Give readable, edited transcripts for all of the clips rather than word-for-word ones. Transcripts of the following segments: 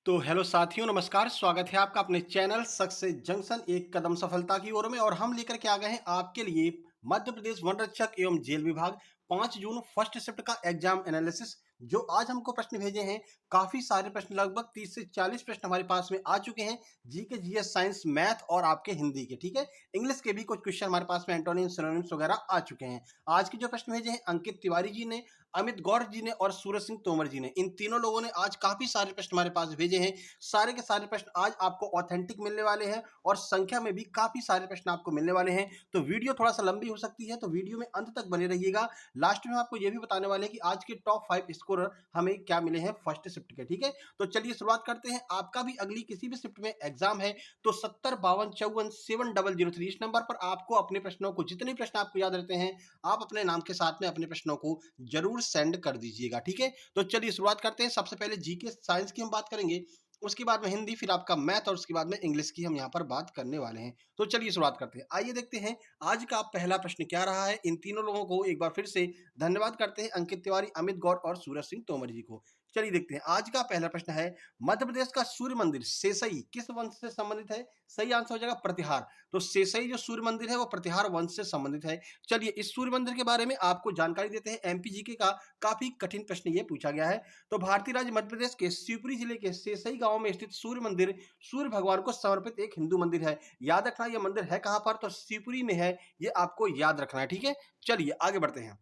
तो हेलो साथियों, नमस्कार। स्वागत है आपका अपने चैनल सक्सेस जंक्शन एक कदम सफलता की ओर में। और हम लेकर के आ गए हैं आपके लिए मध्य प्रदेश वन रक्षक एवं जेल विभाग 5 जून फर्स्ट शिफ्ट का एग्जाम एनालिसिस। जो आज हमको प्रश्न भेजे हैं, काफी सारे प्रश्न, लगभग 30 से 40 प्रश्न हमारे पास में आ चुके हैं। जीके, जीएस, साइंस, मैथ और आपके हिंदी के, ठीक है। इंग्लिश के भी कुछ क्वेश्चन हमारे पास में एंटोनिम, सिनोनिम्स वगैरह आ चुके हैं। आज के जो प्रश्न भेजे हैं, अंकित तिवारी जी ने, अमित गौर जी ने और सूरज सिंह तोमर जी ने, इन तीनों लोगों ने आज काफी सारे प्रश्न हमारे पास भेजे हैं। सारे के सारे प्रश्न आज आपको ऑथेंटिक मिलने वाले हैं और संख्या में भी काफी सारे प्रश्न आपको मिलने वाले हैं। तो वीडियो थोड़ा सा लंबी हो सकती है, तो वीडियो में अंत तक बने रहिएगा। लास्ट में आपको यह भी बताने वाले हैं कि आज के टॉप 5 स्कोरर हमें क्या मिले हैं फर्स्ट शिफ्ट के, ठीक है। तो चलिए शुरुआत करते हैं। आपका भी अगली किसी भी शिफ्ट में एग्जाम है तो 7052547003 इस नंबर पर आपको अपने प्रश्नों को, जितने प्रश्न आपको याद रहते हैं, आप अपने नाम के साथ में अपने प्रश्नों को जरूर सेंड कर दीजिएगा, ठीक है। तो चलिए शुरुआत करते हैं। सबसे पहले जीके साइंस की हम बात करेंगे, उसके बाद में हिंदी, फिर आपका मैथ और उसके बाद में इंग्लिश की हम यहाँ पर बात करने वाले हैं। तो चलिए शुरुआत करते हैं। आइए देखते हैं आज का पहला प्रश्न क्या रहा है। इन तीनों लोगों को एक बार फिर से धन्यवाद करते हैं, अंकित तिवारी, अमित गौर और सूरज सिंह तोमर जी को। चलिए देखते हैं। आज का पहला प्रश्न है, मध्य प्रदेश का सूर्य मंदिर शेषई किस वंश से संबंधित है? सही आंसर हो जाएगा प्रतिहार। तो शेषई जो सूर्य मंदिर है वो प्रतिहार वंश से संबंधित है। चलिए इस सूर्य मंदिर के बारे में आपको जानकारी देते हैं। एमपीजीके का काफी कठिन प्रश्न ये पूछा गया है। तो भारतीय राज्य मध्य प्रदेश के शिवपुरी जिले के शेषई गांव में स्थित सूर्य मंदिर सूर्य भगवान को समर्पित एक हिंदू मंदिर है। याद रखना यह मंदिर है कहां पर, तो शिवपुरी में है। ये आपको याद रखना है, ठीक है। चलिए आगे बढ़ते हैं।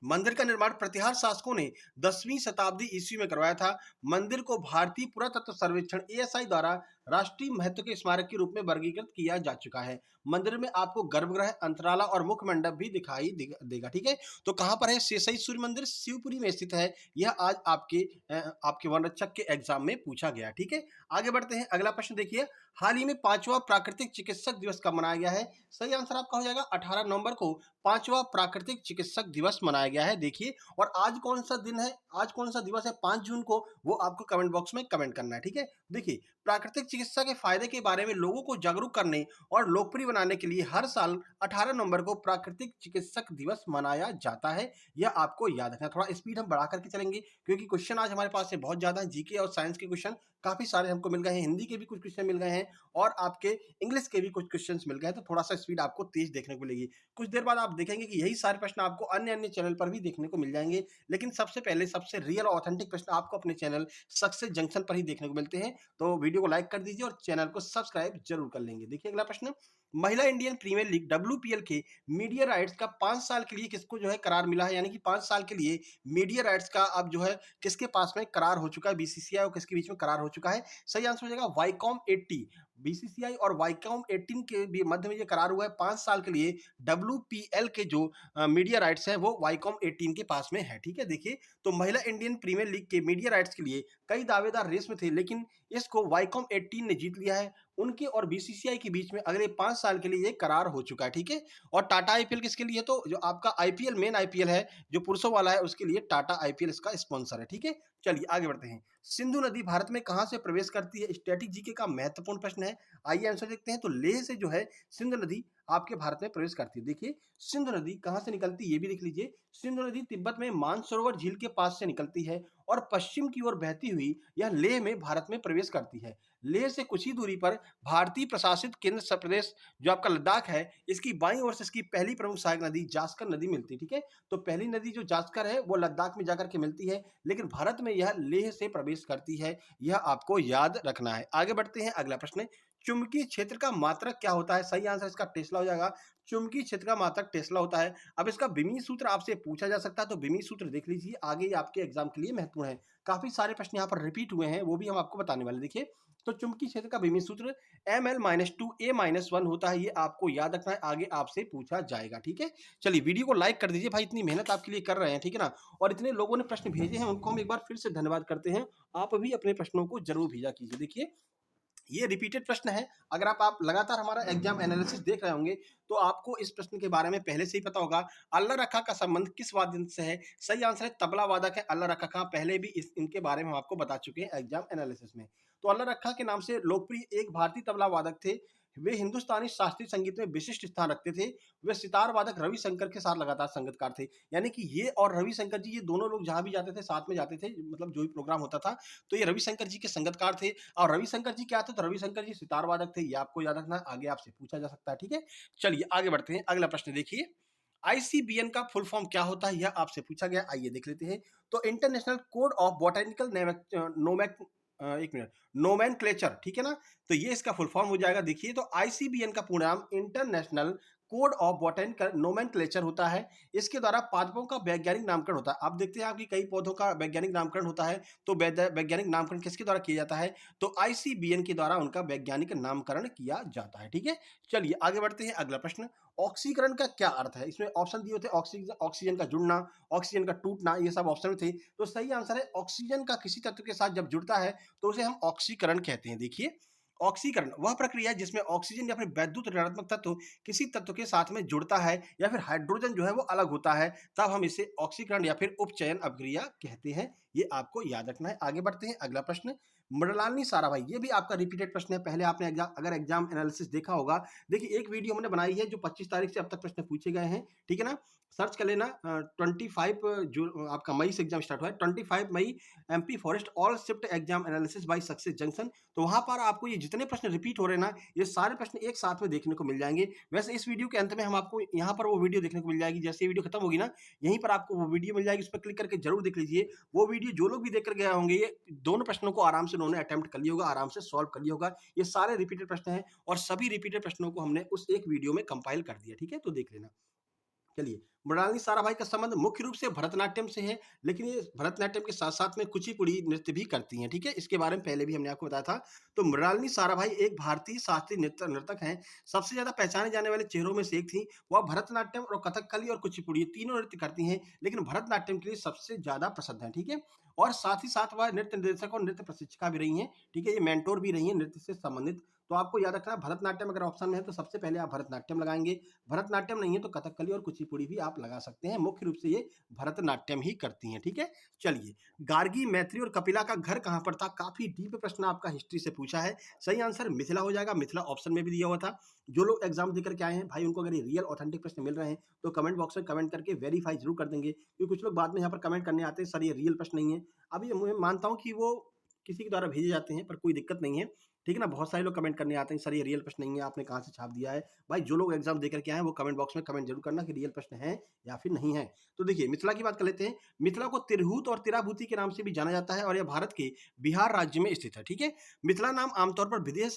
मंदिर का निर्माण प्रतिहार शासकों ने 10वीं शताब्दी ईस्वी में करवाया था। मंदिर को भारतीय पुरातत्व सर्वेक्षण एएसआई द्वारा राष्ट्रीय महत्व के स्मारक के रूप में वर्गीकृत किया जा चुका है। मंदिर में आपको गर्भगृह, अंतराला और मुख्य मंडप भी दिखाई देगा, ठीक है। तो कहां पर है शेषई सूर्य मंदिर? शिवपुरी में स्थित है। यह आज आपके वन रक्षक के एग्जाम में पूछा गया, ठीक है। आगे बढ़ते हैं। अगला प्रश्न देखिए, हाल ही में 5वां प्राकृतिक चिकित्सक दिवस कब मनाया गया है? सही आंसर आपका हो जाएगा 18 नवंबर को 5वां प्राकृतिक चिकित्सक दिवस मनाया गया है। देखिए, और आज कौन सा दिन है, आज कौन सा दिवस है 5 जून को, वो आपको कमेंट बॉक्स में कमेंट करना है, ठीक है। देखिए, प्राकृतिक चिकित्सा के फायदे के बारे में लोगों को जागरूक करने और लोकप्रिय बनाने के लिए हर साल 18 नवंबर को प्राकृतिक चिकित्सक दिवस मनाया जाता है। यह आपको याद रखना। थोड़ा स्पीड हम बढ़ा करके चलेंगे क्योंकि क्वेश्चन आज हमारे पास से बहुत ज्यादा है। जीके और साइंस के क्वेश्चन काफी सारे हमको मिल गए हैं, हिंदी के भी कुछ क्वेश्चन मिल गए हैं और आपके इंग्लिश के भी कुछ क्वेश्चंस मिल गए हैं। तो थोड़ा सा स्पीड आपको तेज देखने को मिलेगी। कुछ देर बाद आप देखेंगे कि यही सारे प्रश्न आपको अन्य अन्य चैनल पर भी देखने को मिल जाएंगे, लेकिन सबसे पहले सबसे रियल और ऑथेंटिक प्रश्न आपको अपने चैनल सक्सेस जंक्शन पर ही देखने को मिलते हैं। तो वीडियो को लाइक कर दीजिए और चैनल को सब्सक्राइब जरूर कर लेंगे। देखिए अगला प्रश्न, महिला इंडियन प्रीमियर लीग डब्ल्यूपीएल के मीडिया राइट्स का 5 साल के लिए किसको जो है करार मिला है? यानी कि 5 साल के लिए मीडिया राइट्स का अब जो है किसके पास में करार हो चुका है? बीसीसीआई और किसके बीच में करार हो चुका है? सही आंसर हो जाएगा वाईकॉम 80। बीसीसीआई और वाईकॉम 18 के भी मध्य में ये करार हुआ है 5 साल के लिए। डब्ल्यूपीएल के जो मीडिया राइट्स हैं वो वाईकॉम 18 के पास में है, ठीक है। देखिए, तो महिला इंडियन प्रीमियर लीग के मीडिया राइट्स के लिए कई दावेदार रेस में थे, लेकिन इसको वाईकॉम 18 ने जीत लिया है। उनके और बीसीसीआई के बीच में अगले 5 साल के लिए ये करार हो चुका है, ठीक है। और टाटा आईपीएल किसके लिए? तो जो आपका आईपीएल, मेन आईपीएल है जो पुरुषों वाला है, उसके लिए टाटा आईपीएल इसका स्पॉन्सर है, ठीक है। चलिए आगे बढ़ते हैं। सिंधु नदी भारत में कहां से प्रवेश करती है? स्टैटिक जीके का महत्वपूर्ण प्रश्न है। आइए आंसर देखते हैं। तो लेह से जो है सिंधु नदी आपके भारत में प्रवेश करती है। देखिए, सिंधु नदी कहां से निकलती है ये भी देख लीजिए। सिंधु नदी तिब्बत में मानसरोवर झील के पास से निकलती है और पश्चिम की ओर बहती हुई यह लेह में भारत में प्रवेश करती है। लेह से कुछ ही दूरी पर भारतीय प्रशासित केंद्र प्रदेश जो आपका लद्दाख है, इसकी बाईं ओर से इसकी पहली प्रमुख सहायक नदी जास्कर नदी मिलती है, ठीक है। तो पहली नदी जो जास्कर है वो लद्दाख में जाकर के मिलती है, लेकिन भारत में यह लेह से प्रवेश करती है। यह आपको याद रखना है। आगे बढ़ते हैं। अगला प्रश्न, चुंबकीय क्षेत्र का मात्रक क्या होता है? सही आंसर इसका टेस्ला हो जाएगा। चुंबकीय क्षेत्र का मात्रक टेस्ला होता है। अब इसका बिमी सूत्र आपसे पूछा जा सकता है, तो बिमी सूत्र देख लीजिए, आगे आपके एग्जाम के लिए महत्वपूर्ण है। काफी सारे प्रश्न यहाँ पर रिपीट हुए हैं, वो भी हम आपको बताने वाले। देखिए, तो चुंबकीय क्षेत्र का बिमी सूत्र ml-2a-1 होता है। ये आपको याद रखना है, आगे आपसे पूछा जाएगा, ठीक है। चलिए वीडियो को लाइक कर दीजिए भाई, इतनी मेहनत आपके लिए कर रहे हैं, ठीक है ना। और इतने लोगों ने प्रश्न भेजे हैं, उनको हम एक बार फिर से धन्यवाद करते हैं। आप भी अपने प्रश्नों को जरूर भेजा कीजिए। देखिए, ये रिपीटेड प्रश्न है। अगर आप लगातार हमारा एग्जाम एनालिसिस देख रहे होंगे तो आपको इस प्रश्न के बारे में पहले से ही पता होगा। अल्लाह रखा का संबंध किस वाद्य यंत्र से है? सही आंसर है तबला वादक है अल्लाह रखा खां। पहले भी इनके बारे में हम आपको बता चुके हैं एग्जाम एनालिसिस में। तो अल्लाह रखा के नाम से लोकप्रिय एक भारतीय तबला वादक थे वे हिंदुस्तानी शास्त्रीय संगीत में विशिष्ट स्थान रखते थे। वे सितार वादक रविशंकर के साथ लगातार संगतकार थे। यानी कि ये और रविशंकर जी, ये दोनों लोग जहाँ भी जाते थे साथ में जाते थे, मतलब जो भी प्रोग्राम होता था, तो ये रविशंकर जी के संगतकार थे। और रविशंकर जी क्या थे? तो रविशंकर जी सितार वादक थे। ये आपको याद रखना है, आगे आपसे पूछा जा सकता है, ठीक है? चलिए आगे बढ़ते हैं, अगला प्रश्न देखिए। आईसीबीएन का फुल फॉर्म क्या होता है? यह आपसे पूछा गया, आइए देख लेते हैं। तो इंटरनेशनल कोड ऑफ बॉटनिकल नोमेक एक मिनट नोमेनक्लेचर, ठीक है ना? तो ये इसका फुल फॉर्म हो जाएगा। देखिए, तो आईसीबीएन का पूर्ण नाम international code of botanical nomenclature होता है। इसके द्वारा पादपों का वैज्ञानिक नामकरण होता है। आप देखते हैं आपकी कई पौधों का वैज्ञानिक नामकरण होता है, तो वैज्ञानिक नामकरण किसके द्वारा किया जाता है? तो आईसीबीएन के द्वारा उनका वैज्ञानिक नामकरण किया जाता है, ठीक है? चलिए आगे बढ़ते हैं, अगला प्रश्न। ऑक्सीकरण का क्या अर्थ है? इसमें ऑप्शन दिए होते, ऑक्सीजन ऑक्सीजन का जुड़ना, ऑक्सीजन का टूटना, ये सब ऑप्शन थे। तो सही आंसर है ऑक्सीजन का किसी तत्व के साथ जब जुड़ता है तो उसे हम ऑक्सीकरण कहते हैं। देखिए, ऑक्सीकरण वह प्रक्रिया है जिसमें ऑक्सीजन या फिर वैद्युत ऋणात्मक तत्व किसी तत्व के साथ में जुड़ता है या फिर हाइड्रोजन जो है वो अलग होता है, तब हम इसे ऑक्सीकरण या फिर उपचयन अभिक्रिया कहते हैं। ये आपको याद रखना है। आगे बढ़ते हैं, अगला प्रश्न। मृणालिनी साराभाई, ये भी आपका रिपीटेड प्रश्न है। पहले आपने अगर एग्जाम एनालिसिस देखा होगा, देखिए एक वीडियो हमने बनाई है जो 25 तारीख से अब तक प्रश्न पूछे गए हैं, ठीक है ना? सर्च कर लेना। 25 जो आपका मई से एग्जाम स्टार्ट हुआ है, 25 मई MP forest all shift exam analysis by success junction. तो वहां पर आपको ये जितने प्रश्न रिपीट हो रहे हैं ना, ये सारे प्रश्न एक साथ में देखने को मिल जाएंगे। वैसे इस वीडियो के अंत में हम आपको यहाँ पर वो वीडियो देखने को मिल जाएगी। जैसे ये वीडियो खत्म होगी ना, यहीं पर आपको वो वीडियो मिल जाएगी, उस पर क्लिक करके जरूर देख लीजिए। वो वीडियो जो लोग भी देख कर गए होंगे, ये दोनों प्रश्नों को आराम से उन्होंने अटेम्प्ट कर लिया होगा, आराम से सॉल्व कर लिया होगा। ये सारे रिपीटेड प्रश्न हैं और सभी रिपीटेड प्रश्नों को हमने उस एक वीडियो में कंपाइल कर दिया, ठीक है? तो देख लेना। चलिए, मृणालिनी साराभाई का संबंध मुख्य रूप से भरतनाट्यम से है, लेकिन ये भरतनाट्यम के साथ-साथ में कुचिपुड़ी नृत्य भी करती हैं, ठीक है? इसके बारे में पहले भी हमने आपको बताया था। तो मृणालिनी साराभाई एक भारतीय शास्त्रीय नर्तक हैं। सबसे ज़्यादा पहचाने जाने वाले चेहरों में से एक थीं। वह भरतनाट्यम और कथकली और कुचिपुड़ी, ये तीनों नृत्य करती हैं, लेकिन भरतनाट्यम के लिए सबसे ज़्यादा प्रसिद्ध हैं, ठीक है? और साथ ही साथ वह नृत्य निर्देशक और नृत्य प्रशिक्षिका भी रही हैं, ठीक है? ये मेंटर भी रही हैं नृत्य से संबंधित। तो आपको याद रखना है, भरतनाट्यम अगर ऑप्शन में है तो सबसे पहले आप भरतनाट्यम लगाएँगे। भरतनाट्यम नहीं है तो कथकली और कुचिपुड़ी भी आप लगा सकते हैं। मुख्य रूप से ये भरतनाट्यम ही करती हैं, ठीक है? चलिए, गार्गी, मैत्री और कपिला का घर कहाँ पर था? काफ़ी डीप प्रश्न आपका हिस्ट्री से पूछा है। सही आंसर मिथिला हो जाएगा। मिथिला ऑप्शन में भी दिया हुआ था। जो लोग एग्ज़ाम देकर के आए हैं भाई, उनको अगर ये रियल ऑथेंटिक प्रश्न मिल रहे हैं तो कमेंट बॉक्स में कमेंट करके वेरीफाई ज़रूर कर देंगे। क्योंकि कुछ लोग बाद में यहाँ पर कमेंट करने आते हैं, सर ये रियल प्रश्न नहीं है। अब ये मैं मानता हूँ कि वो किसी के द्वारा भेजे जाते हैं, पर कोई दिक्कत नहीं है, ठीक है ना? बहुत सारे लोग कमेंट करने आते हैं, सर ये रियल प्रश्न नहीं है, आपने कहाँ से छाप दिया है? भाई जो लोग एग्ज़ाम देकर के आए हैं वो कमेंट बॉक्स में कमेंट ज़रूर करना कि रियल प्रश्न है या फिर नहीं है। तो देखिए, मिथिला की बात कर लेते हैं। मिथिला को तिरहुत और तिराभूति के नाम से भी जाना जाता है और यह भारत के बिहार राज्य में स्थित है, ठीक है? मिथिला नाम आमतौर पर विदेह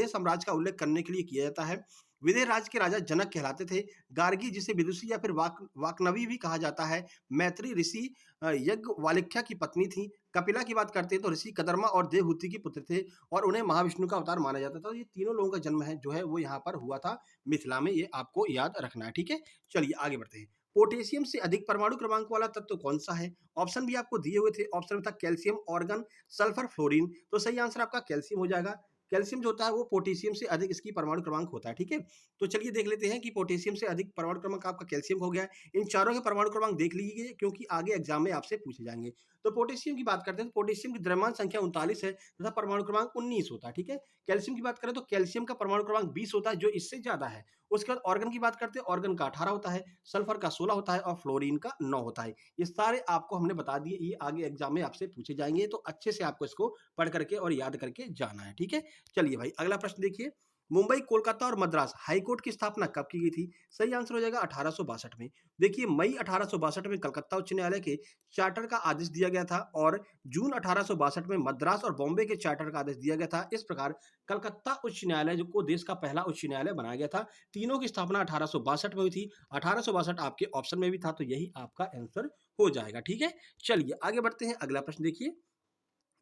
साम्राज्य का उल्लेख करने के लिए किया जाता है। विदेह राज्य के राजा जनक कहलाते थे। गार्गी, जिसे विदुषी या फिर वाकनवी भी कहा जाता है, मैत्री ऋषि याज्ञवल्क्य की पत्नी थी। कपिला की बात करते हैं तो ऋषि कदर्मा और देवहूति के पुत्र थे और उन्हें महाविष्णु का अवतार माना जाता था। तो ये तीनों लोगों का जन्म है जो है वो यहाँ पर हुआ था मिथिला में, ये आपको याद रखना है, ठीक है? चलिए आगे बढ़ते हैं। पोटेशियम से अधिक परमाणु क्रमांक वाला तत्व कौन सा है? ऑप्शन भी आपको दिए हुए थे। ऑप्शन में था कैल्शियम, ऑर्गन, सल्फर, फ्लोरीन। तो सही आंसर आपका कैल्शियम हो जाएगा। कैल्शियम जो होता है वो पोटेशियम से अधिक इसकी परमाणु क्रमांक होता है, ठीक है? तो चलिए देख लेते हैं कि पोटेशियम से अधिक परमाणु क्रमांक आपका कैल्शियम हो गया है। इन चारों के परमाणु क्रमांक देख लीजिए क्योंकि आगे एग्जाम में आपसे पूछे जाएंगे। तो पोटेशियम की बात करते हैं तो पोटेशियम की द्रव्यमान संख्या 39 है तथा परमाणु क्रमांक 19 होता है, ठीक है? कैल्शियम की बात करें तो कैल्शियम का परमाणु क्रमांक 20 होता है जो इससे ज्यादा है। उसके बाद ऑर्गन की बात करते हैं, ऑर्गन का 18 होता है, सल्फर का 16 होता है और फ्लोरीन का 9 होता है। ये सारे आपको हमने बता दिए, ये आगे एग्जाम में आपसे पूछे जाएंगे, तो अच्छे से आपको इसको पढ़ करके और याद करके जाना है, ठीक है? चलिए भाई अगला प्रश्न देखिए। मुंबई, कोलकाता और मद्रास हाईकोर्ट की स्थापना कब की गई थी? सही आंसर हो जाएगा 1862 में। देखिए, मई 1862 में कलकत्ता उच्च न्यायालय के चार्टर का आदेश दिया गया था और जून 1862 में मद्रास और बॉम्बे के चार्टर का आदेश दिया गया था। इस प्रकार कलकत्ता उच्च न्यायालय जो को देश का पहला उच्च न्यायालय बनाया गया था। तीनों की स्थापना 1862 में हुई थी। 1862 आपके ऑप्शन में भी था, तो यही आपका आंसर हो जाएगा, ठीक है? चलिए आगे बढ़ते हैं, अगला प्रश्न देखिए।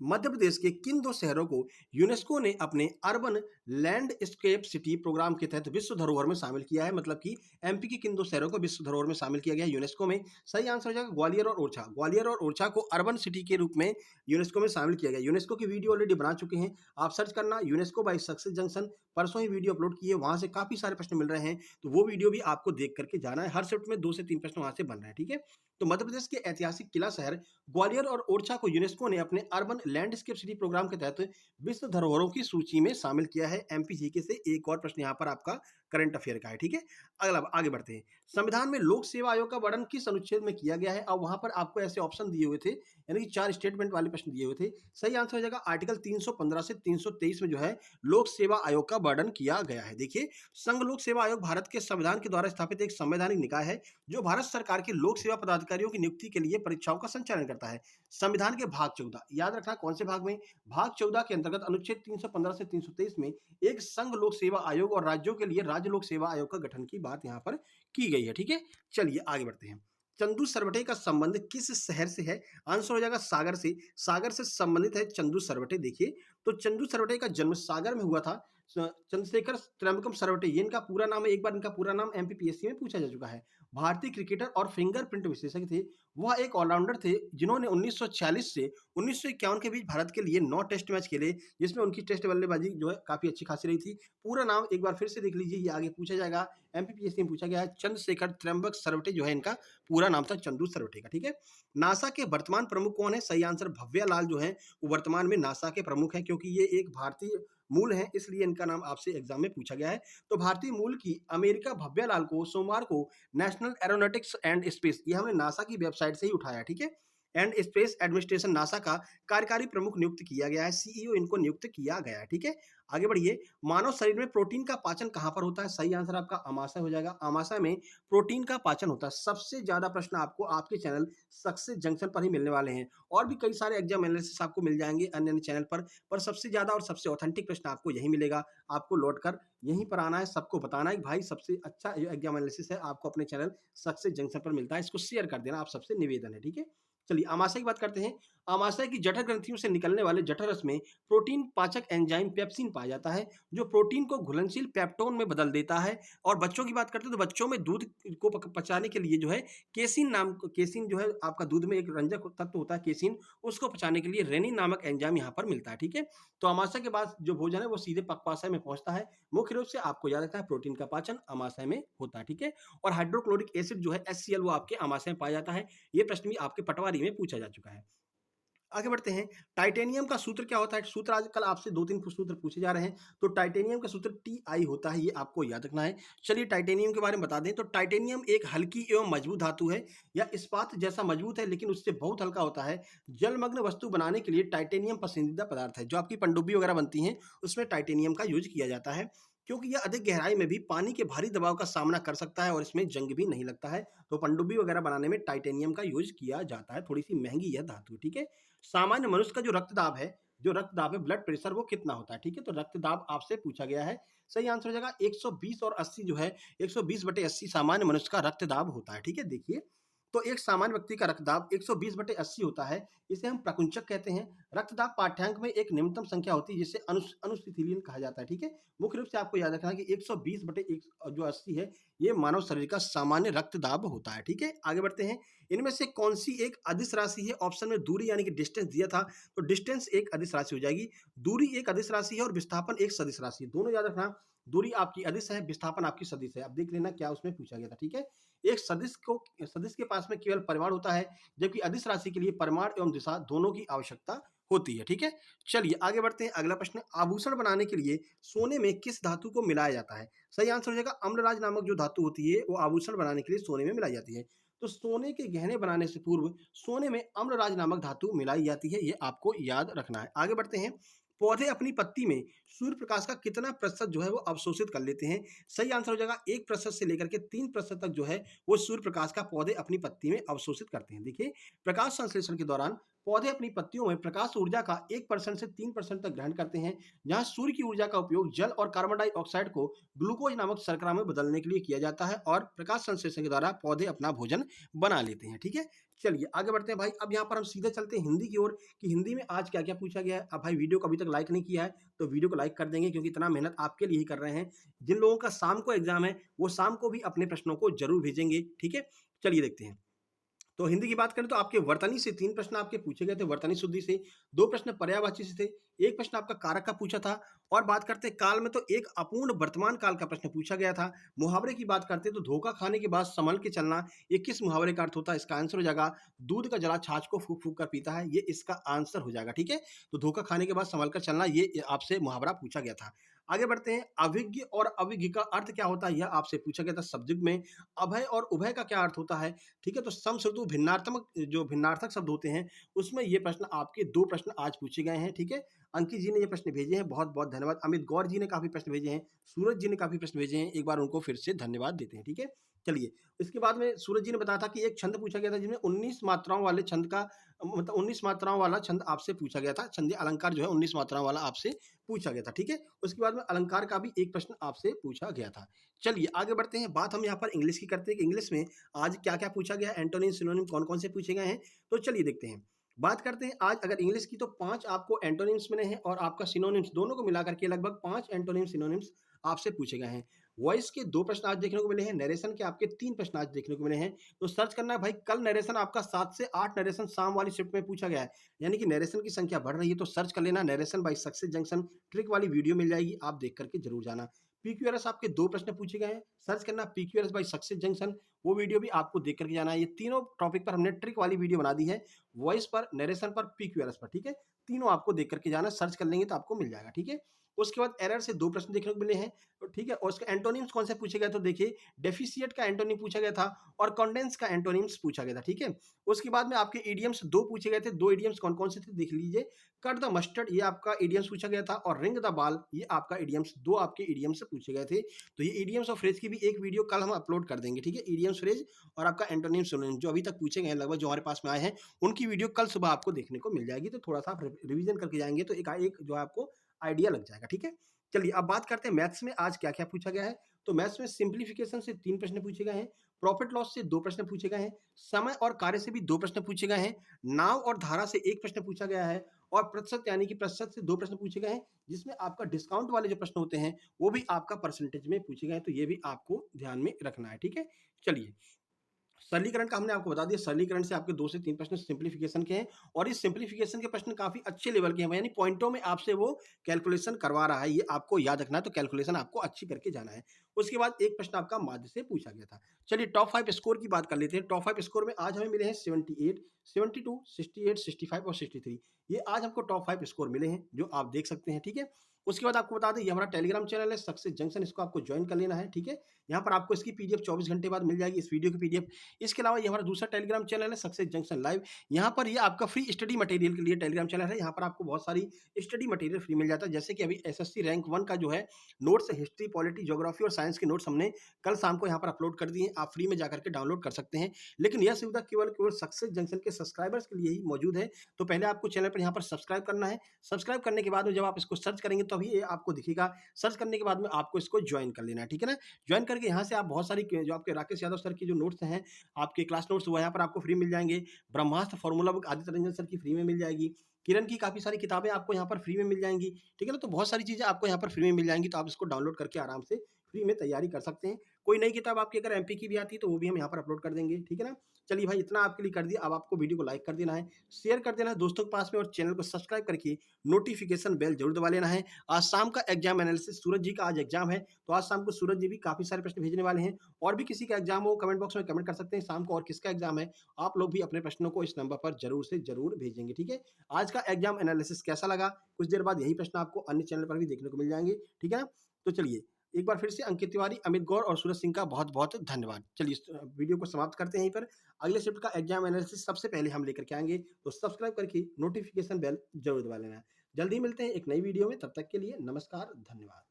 मध्य प्रदेश के किन दो शहरों को यूनेस्को ने अपने अर्बन लैंडस्केप सिटी प्रोग्राम के तहत विश्व धरोहर में शामिल किया है? मतलब कि एमपी के किन दो शहरों को विश्व धरोहर में शामिल किया गया है यूनेस्को में? सही आंसर हो जाएगा ग्वालियर और ओरछा। ग्वालियर और ओरछा को अर्बन सिटी के रूप में यूनेस्को में शामिल किया गया। यूनेस्को की वीडियो ऑलरेडी बना चुके हैं, आप सर्च करना यूनेस्को बाय सक्सेस जंक्शन। परसों ही वीडियो अपलोड की है, वहां से काफी सारे प्रश्न मिल रहे हैं, तो वो वीडियो भी आपको देख करके जाना है। हर शिफ्ट में 2 से 3 प्रश्न वहां से बन रहे हैं, ठीक है? तो मध्य प्रदेश के ऐतिहासिक किला शहर ग्वालियर और ओरछा को यूनेस्को ने अपने अर्बन लैंडस्केप सिटी प्रोग्राम के तहत विश्व धरोहरों की सूची में शामिल किया है। एमपी जीके से एक और प्रश्न यहाँ पर आपका करंट अफेयर का है, ठीक है। अगला आगे बढ़ते हैं। संविधान में लोक सेवा आयोग का वर्णन किस अनुच्छेद में किया गया है? अब वहां पर आपको ऐसे ऑप्शन दिए हुए थे, यानी कि 4 स्टेटमेंट वाले प्रश्न दिए हुए थे। सही आंसर हो जाएगा आर्टिकल 315 से 323 में जो है लोक सेवा आयोग का वर्णन किया गया है। देखिए, संघ लोक सेवा आयोग भारत के संविधान के द्वारा स्थापित एक संवैधानिक निकाय है जो भारत सरकार के लोक सेवा पदाधिकारियों की नियुक्ति के लिए परीक्षाओं का संचालन करता है। संविधान के भाग 14 याद रखना कौन से भाग में? भाग 14 के अंतर्गत अनुच्छेद 315 से 323 में एक संघ लोक सेवा आयोग और राज्यों के लिए राज्य लोक सेवा आयोग का गठन की बात यहाँ पर की गई है, ठीक है। चलिए आगे बढ़ते हैं। चंदू सरवटे का संबंध किस शहर से है? आंसर हो जाएगा सागर से। सागर से संबंधित है चंदू सरवटे। देखिए, तो चंदू सरवटे का जन्म सागर में हुआ था। चंद्रशेखर त्र्यंबकम सरवटे, ये इनका पूरा नाम है। एक बार इनका पूरा नाम एमपीपीएससी में पूछा जा चुका है। भारतीय क्रिकेटर और फिंगरप्रिंट विशेषज्ञ थे। वह एक ऑलराउंडर थे जिन्होंने 1946 से 1951 के बीच भारत के लिए 9 टेस्ट मैच खेले, जिसमें उनकी टेस्ट बल्लेबाजी जो है काफी अच्छी खासी रही थी। पूरा नाम एक बार फिर से देख लीजिए, ये आगे पूछा जाएगा, एमपीपीएससी में पूछा गया है। चंद्रशेखर त्र्यंबक सरवटे जो है इनका पूरा नाम था चंदू सरवटे का, ठीक है। नासा के वर्तमान प्रमुख कौन है? सही आंसर भव्या लाल जो है वो वर्तमान में नासा के प्रमुख हैं, क्योंकि ये एक भारतीय मूल है, इसलिए इनका नाम आपसे एग्जाम में पूछा गया है। तो भारतीय मूल की अमेरिका भव्या लाल को सोमवार को नेशनल एरोनॉटिक्स एंड स्पेस, ये हमने नासा की वेबसाइट से ही उठाया, ठीक है, एंड स्पेस एडमिनिस्ट्रेशन नासा का कार्यकारी प्रमुख नियुक्त किया गया है। सीईओ इनको नियुक्त किया गया है, ठीक है। आगे बढ़िए। मानव शरीर में प्रोटीन का पाचन कहां पर होता है? सही आंसर आपका अमाशय हो जाएगा। अमाशय में प्रोटीन का पाचन होता है। सबसे ज्यादा प्रश्न आपको आपके चैनल सक्सेस जंक्शन पर ही मिलने वाले हैं, और भी कई सारे एग्जाम एनालिसिस आपको मिल जाएंगे अन्य अन्य चैनल पर सबसे ज्यादा और सबसे ऑथेंटिक प्रश्न आपको यही मिलेगा। आपको लौट कर यहीं पर आना है, सबको बताना है कि भाई सबसे अच्छा जो एग्जाम एनालिसिस है आपको अपने चैनल सक्सेस जंक्शन पर मिलता है। इसको शेयर कर देना, आप सबसे निवेदन है, ठीक है। चलिए आमाशय की बात करते हैं। आमाशय की जठर ग्रंथियों से निकलने वाले जठर रस में प्रोटीन पाचक एंजाइम पेप्सिन पाया जाता है, जो प्रोटीन को घुलनशील पेप्टोन में बदल देता है। और बच्चों की बात करते हैं तो बच्चों में दूध को पचाने के लिए जो है केसिन जो है आपका दूध में एक रंजक तत्व होता है केसिन, उसको पचाने के लिए रेनिन नामक एंजाइम यहाँ पर मिलता है, ठीक है। तो आमाशय के बाद जो भोजन है वो सीधे पक्वाशय में पहुंचता है। मुख्य रूप से आपको याद रखना है प्रोटीन का पाचन आमाशय में होता है, ठीक है। और हाइड्रोक्लोरिक एसिड जो है HCl वो आपके आमाशय में पाया जाता है। ये प्रश्न भी आपके पटवारी में पूछा जा चुका है। आगे बढ़ते हैं। टाइटेनियम का सूत्र क्या होता है? सूत्र आजकल आपसे 2-3 सूत्र पूछे जा रहे हैं। तो टाइटेनियम का सूत्र Ti होता है, ये आपको याद रखना है। चलिए टाइटेनियम के बारे में बता दें तो टाइटेनियम एक हल्की एवं मजबूत धातु है, या इस्पात जैसा मजबूत है लेकिन उससे बहुत हल्का होता है। जलमग्न वस्तु बनाने के लिए टाइटेनियम पसंदीदा पदार्थ है। जो आपकी पनडुब्बी वगैरह बनती हैं उसमें टाइटेनियम का यूज किया जाता है, क्योंकि यह अधिक गहराई में भी पानी के भारी दबाव का सामना कर सकता है और इसमें जंग भी नहीं लगता है। तो पनडुब्बी वगैरह बनाने में टाइटेनियम का यूज किया जाता है। थोड़ी सी महंगी यह धातु है, ठीक है। सामान्य मनुष्य का जो रक्तदाब है ब्लड प्रेशर वो कितना होता है? ठीक है, तो रक्तदाब आपसे पूछा गया है। सही आंसर हो जाएगा 120 और 80 जो है 120/80 सामान्य मनुष्य का रक्तदाब होता है, ठीक है। देखिए, तो एक सामान्य व्यक्ति का रक्तदाब 120/80 होता है। इसे हम प्रकुंचक कहते हैं। रक्तदाब पाठ्यांक में एक निम्नतम संख्या होती है जिसे अनुशिथिलीन कहा जाता है, ठीक है। मुख्य रूप से आपको याद रखना है कि 120/1 जो 80 है ये मानव शरीर का सामान्य रक्तदाब होता है, ठीक है। आगे बढ़ते हैं। इनमें से कौन सी एक अदिश राशि है? ऑप्शन में दूरी यानी कि डिस्टेंस दिया था, तो डिस्टेंस एक अदिश राशि हो जाएगी। दूरी एक अदिश राशि है और विस्थापन एक सदिश राशि है। दोनों याद रखना, दूरी आपकी अदिश है, विस्थापन आपकी सदिश है। अब देख लेना क्या उसमें पूछा गया था, ठीक है। एक सदिश के पास में केवल परिमाण होता है, जबकि अदिश राशि के लिए परिमाण एवं दिशा दोनों की आवश्यकता होती है, ठीक है। चलिए आगे बढ़ते हैं। अगला प्रश्न, आभूषण बनाने के लिए सोने में किस धातु को मिलाया जाता है? सही आंसर हो जाएगा अम्लराज नामक जो धातु होती है वो आभूषण बनाने के लिए सोने में मिलाई जाती है। तो सोने के गहने बनाने से पूर्व सोने में अम्लराज नामक धातु मिलाई जाती है, ये आपको याद रखना है। आगे बढ़ते हैं। पौधे अपनी पत्ती में सूर्य प्रकाश का कितना प्रतिशत जो है वो अवशोषित कर लेते हैं? सही आंसर हो जाएगा 1% से लेकर के 3% तक जो है वो सूर्य प्रकाश का पौधे अपनी पत्ती में अवशोषित करते हैं। देखिए, प्रकाश संश्लेषण के दौरान पौधे अपनी पत्तियों में प्रकाश ऊर्जा का 1% से 3% तक ग्रहण करते हैं, जहां सूर्य की ऊर्जा का उपयोग जल और कार्बन डाइऑक्साइड को ग्लूकोज नामक शर्करा में बदलने के लिए किया जाता है, और प्रकाश संश्लेषण के द्वारा पौधे अपना भोजन बना लेते हैं, ठीक है। चलिए आगे बढ़ते हैं भाई। अब यहाँ पर हम सीधे चलते हैं हिंदी की ओर कि हिंदी में आज क्या क्या पूछा गया है। अब भाई वीडियो को अभी तक लाइक नहीं किया है तो वीडियो को लाइक कर देंगे, क्योंकि इतना मेहनत आपके लिए ही कर रहे हैं। जिन लोगों का शाम को एग्जाम है वो शाम को भी अपने प्रश्नों को जरूर भेजेंगे, ठीक है। चलिए देखते हैं। तो हिंदी की बात करें तो आपके वर्तनी से 3 प्रश्न आपके पूछे गए थे, वर्तनी शुद्धि से 2 प्रश्न पर्यायवाची से थे, एक प्रश्न आपका कारक का पूछा था। और बात करते हैं काल में, तो एक अपूर्ण वर्तमान काल का प्रश्न पूछा गया था। मुहावरे की बात करते हैं तो धोखा खाने के बाद संभल के चलना, ये किस मुहावरे का अर्थ होता है? इसका आंसर हो जाएगा दूध का जला छाछ को फूक फूक कर पीता है, ये इसका आंसर हो जाएगा। ठीक है, तो धोखा खाने के बाद संभल कर चलना, ये आपसे मुहावरा पूछा गया था। आगे बढ़ते हैं, अभिज्ञ और अविज्ञ का अर्थ क्या होता है, यह आपसे पूछा गया था सब्जेक्ट में। अभय और उभय का क्या अर्थ होता है? ठीक है, तो समश्रुतु भिन्नात्मक जो भिन्नार्थक शब्द होते हैं, उसमें ये प्रश्न आपके 2 प्रश्न आज पूछे गए हैं। ठीक है, अंकित जी ने ये प्रश्न भेजे हैं, बहुत-बहुत धन्यवाद। अमित गौर जी ने काफ़ी प्रश्न भेजे हैं, सूरज जी ने काफ़ी प्रश्न भेजे हैं, एक बार उनको फिर से धन्यवाद देते हैं। ठीक है, चलिए, इसके बाद में सूरज जी ने बताया था कि एक छंद पूछा गया था जिसमें 19 मात्राओं वाले छंद का मतलब 19 मात्राओं वाला छंद आपसे पूछा गया था। छंदीय अलंकार जो है 19 मात्राओं वाला आपसे पूछा गया था। ठीक है, उसके बाद में अलंकार का भी एक प्रश्न आपसे पूछा गया था। चलिए आगे बढ़ते हैं, बात हम यहाँ पर इंग्लिश की करते हैं कि इंग्लिश में आज क्या-क्या पूछा गया है, एंटोनिम, सिनोनिम कौन-कौन से पूछे गए हैं। तो चलिए देखते हैं। बात करते हैं आज अगर इंग्लिश की, तो 5 आपको एंटोनिम्स मिले हैं और आपका सिनोनिम्स, दोनों को मिलाकर के लगभग 5 एंटोनिम सिनोनिम्स आपसे पूछे गए हैं। वॉइस के 2 प्रश्न आज देखने को मिले हैं, नरेशन के आपके 3 प्रश्न आज देखने को मिले हैं। तो सर्च करना है भाई, कल नरेशन आपका 7 से 8 नरेशन शाम वाली शिफ्ट में पूछा गया है, यानी कि नरेशन की संख्या बढ़ रही है, तो सर्च कर लेना narration by success junction, trick वाली वीडियो मिल जाएगी, आप देख करके जरूर जाना। पीक्यूआरएस आपके 2 प्रश्न पूछे गए हैं, सर्च करना पीक्यूआरएस बाय सक्सेस जंक्शन, वो वीडियो भी आपको देख करके जाना है। ये तीनों टॉपिक पर हमने ट्रिक वाली वीडियो बना दी है, वॉइस पर, नरेशन पर, पीक्यूआरएस पर। ठीक है, तीनों आपको देख करके जाना, सर्च कर लेंगे तो आपको मिल जाएगा। ठीक है, उसके बाद एरर से 2 प्रश्न देखने को मिले हैं। तो ठीक है, और उसके एंटोनिम्स कौन से पूछे गए, तो देखिए डेफिशिएंट का एंटोनिम पूछा गया था और कंडेंस का एंटोनिम्स पूछा गया था। ठीक है, उसके बाद में आपके इडियम्स 2 पूछे गए थे। 2 इडियम्स कौन-कौन से थे देख लीजिए। कट द मस्टर्ड, ये आपका इडियम्स पूछा गया था, और रिंग द बाल, ये आपका इडियम्स, 2 आपके इडियम्स पूछे गए थे। तो ये इडियम्स और फ्रेज की भी एक वीडियो कल हम अपलोड कर देंगे। ठीक है, इडियम्स, फ्रेज और आपका एंटोनिम सिनोनिम जो अभी तक पूछे गए हैं, लगभग जो हमारे पास में आए हैं, उनकी वीडियो कल सुबह आपको देखने को मिल जाएगी। तो थोड़ा सा आप रिवीजन करके जाएंगे तो एक जो है आपको आइडिया लग जाएगा। ठीक है, चलिए अब बात करते हैं मैथ्स में आज क्या-क्या पूछा गया है। तो मैथ्स में सिंप्लीफिकेशन से 3 प्रश्न पूछे गए हैं, प्रॉफिट लॉस से 2 प्रश्न पूछे गए हैं, समय और कार्य से भी 2 प्रश्न पूछे गए हैं, नाव और धारा से 1 प्रश्न पूछा गया है, और प्रतिशत यानी कि प्रतिशत से 2 प्रश्न पूछे गए हैं, जिसमें आपका डिस्काउंट वाले जो प्रश्न होते हैं, वो भी आपका परसेंटेज में पूछे गए हैं, तो ये भी आपको ध्यान में रखना है। ठीक है, चलिए, सरलीकरण का हमने आपको बता दिया, सरलीकरण से आपके 2 से 3 प्रश्न सिंप्लीफिकेशन के हैं, और इस सिंप्लीफिकेशन के प्रश्न काफ़ी अच्छे लेवल के हैं, यानी पॉइंटों में आपसे वो कैलकुलेशन करवा रहा है, ये आपको याद रखना है, तो कैलकुलेशन आपको अच्छी करके जाना है। उसके बाद एक प्रश्न आपका माध्य से पूछा गया था। चलिए टॉप 5 स्कोर की बात कर लेते हैं। टॉप 5 स्कोर में आज हमें मिले हैं 78, 72, 68, 65 और 63। ये आज हमको टॉप 5 स्कोर मिले हैं, जो आप देख सकते हैं। ठीक है, उसके बाद आपको बता दें, ये हमारा टेलीग्राम चैनल है सक्सेस जंक्शन, इसको आपको ज्वाइन कर लेना है। ठीक है, यहाँ पर आपको इसकी पीडीएफ 24 घंटे बाद मिल जाएगी, इस वीडियो की पीडीएफ। इसके अलावा ये हमारा दूसरा टेलीग्राम चैनल है सक्सेस जंक्शन लाइव, यहाँ पर ये आपका फ्री स्टडी मटेरियल के लिए टेलीग्राम चैनल है। यहाँ पर आपको बहुत सारी स्टडी मटेरियल फ्री मिल जाता है, जैसे कि अभी एसएससी रैंक 1 का जो है नोट्स, हिस्ट्री, पॉलिटी, ज्योग्राफी और साइंस के नोट्स हमने कल शाम को यहाँ पर अपलोड कर दिए हैं, आप फ्री में जाकर के डाउनलोड कर सकते हैं। लेकिन यह सुविधा केवल केवल सक्सेस जंक्शन के सब्सक्राइबर्स के लिए ही मौजूद है। तो पहले आपको चैनल पर यहाँ पर सब्सक्राइब करना है। सब्सक्राइब करने के बाद में जब आप इसको सर्च करेंगे तो अभी ये आपको दिखेगा। सर्च करने के बाद में आपको इसको ज्वाइन कर लेना है। ठीक है ना, ज्वाइन करके यहाँ से आप बहुत सारी जो आपके राकेश यादव सर की जो नोट्स हैं, आपके क्लास नोट्स, वो यहाँ पर आपको फ्री मिल जाएंगे। Brahmastra formula book Aditya Ranjan sir की फ्री में मिल जाएगी। किरण की काफ़ी सारी किताबें आपको यहाँ पर फ्री में मिल जाएंगी। ठीक है ना, तो बहुत सारी चीज़ें आपको यहाँ पर फ्री में मिल जाएंगी, तो आप इसको डाउनलोड करके आराम से फ्री में तैयारी कर सकते हैं। कोई नई किताब आपकी अगर एमपी की भी आती है तो वो भी हम यहाँ पर अपलोड कर देंगे। ठीक है ना, चलिए भाई, इतना आपके लिए कर दिया। अब आपको वीडियो को लाइक कर देना है, शेयर कर देना है दोस्तों के पास में, और चैनल को सब्सक्राइब करके नोटिफिकेशन बेल जरूर दबा लेना है। आज शाम का एग्जाम एनालिसिस, सूरज जी का आज एग्जाम है, तो आज शाम को सूरज जी भी काफ़ी सारे प्रश्न भेजने वाले हैं। और भी किसी का एग्जाम हो, कमेंट बॉक्स में कमेंट कर सकते हैं शाम को, और किसका एग्जाम है आप लोग भी अपने प्रश्नों को इस नंबर पर जरूर से जरूर भेजेंगे। ठीक है, आज का एग्जाम एनालिसिस कैसा लगा, कुछ देर बाद यही प्रश्न आपको अन्य चैनल पर भी देखने को मिल जाएंगे। ठीक है ना, तो चलिए एक बार फिर से अंकित तिवारी, अमित गौर और सूरज सिंह का बहुत बहुत धन्यवाद। चलिए इस वीडियो को समाप्त करते हैं यहीं पर। अगले शिफ्ट का एग्जाम एनालिसिस सबसे पहले हम लेकर के आएंगे, तो सब्सक्राइब करके नोटिफिकेशन बेल जरूर दबा लेना है। जल्दी मिलते हैं एक नई वीडियो में, तब तक के लिए नमस्कार, धन्यवाद।